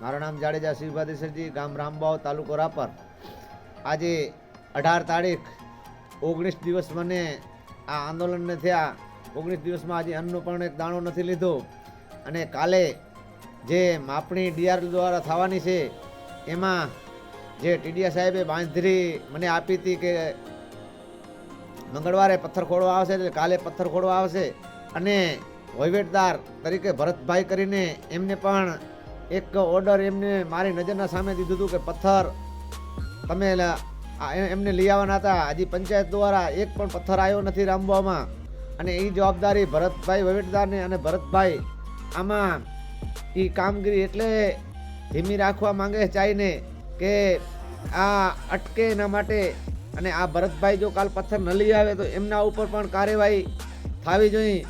મારું નામ જાડેજા શિવભાદેસરજી, ગામ રામબાવ, તાલુકો રાપર। આજે 18 તારીખ 19 દિવસ મને આ આંદોલનને થયા। 19 દિવસમાં આજે અન્નનો પણ એક દાણો નથી લીધો અને કાલે જે માપણી ડીઆર દ્વારા થવાની છે એમાં જે ટીડીયા સાહેબે બાંધરી મને આપી હતી કે મંગળવારે પથ્થર ખોડવા આવશે, એટલે કાલે પથ્થર ખોડવા આવશે અને વહીવટદાર તરીકે ભરતભાઈ કરીને એમને પણ એક ઓર્ડર એમને મારી નજરના સામે દીધું હતું કે પથ્થર તમે એમને લઈ આવવાના હતા। હજી પંચાયત દ્વારા એક પણ પથ્થર આવ્યો નથી રામબાવમાં અને એ જવાબદારી ભરતભાઈ વહીવટદારને અને ભરતભાઈ આમાં એ કામગીરી એટલે ધીમી રાખવા માંગે ચાહીને કે આ અટકે એના માટે। અને આ ભરતભાઈ જો કાલ પથ્થર ન લઈ આવે તો એમના ઉપર પણ કાર્યવાહી થવી જોઈએ,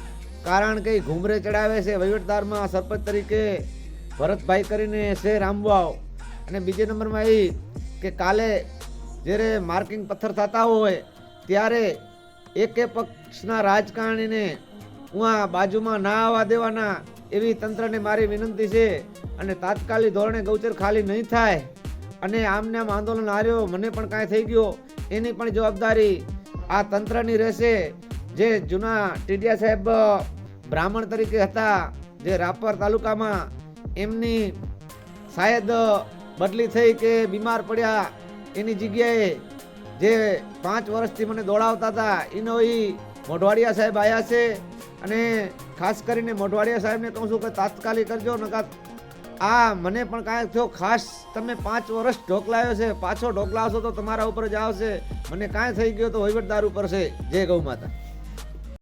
કારણ કે ઘૂમરે ચડાવે છે વહીવટદારમાં સરપંચ તરીકે ભરતભાઈ કરીને છે રામબાવ। અને બીજે નંબરમાં એ કે કાલે જ્યારે માર્કિંગ પથ્થર થતા હોય ત્યારે એકે પક્ષના રાજકારણીને ઉहाँ બાજુમાં ના આવવા દેવાના એવી તંત્રને મારી વિનંતી છે। અને તાત્કાલિક ધોરણે ગૌચર ખાલી નહીં થાય અને આમને આમ આંદોલન હાર્યો મને પણ કાંઈ થઈ ગયો એની પણ જવાબદારી આ તંત્રની રહેશે। જે જૂના ટીડીયા સાહેબ બ્રાહ્મણ તરીકે હતા જે રાપર તાલુકામાં, એમની શાયદ બદલી થઈ કે બીમાર પડ્યા, એની જગ્યાએ જે 5 વર્ષથી મને દોડાવતા હતા એનો એ મોઢવાડિયા સાહેબ આવ્યા છે। અને ખાસ કરીને મોઢવાડિયા સાહેબને કહું છું કે તાત્કાલિક કરજો, નકા આ મને પણ કાંઈક થયો ખાસ તમે 5 વર્ષ ઢોકલાયો છે, પાછો ઢોકલાવશો તો તમારા ઉપર જ આવશે। મને કાંઈ થઈ ગયો તો વહીવટદાર ઉપર છે। જય ગૌ માતા।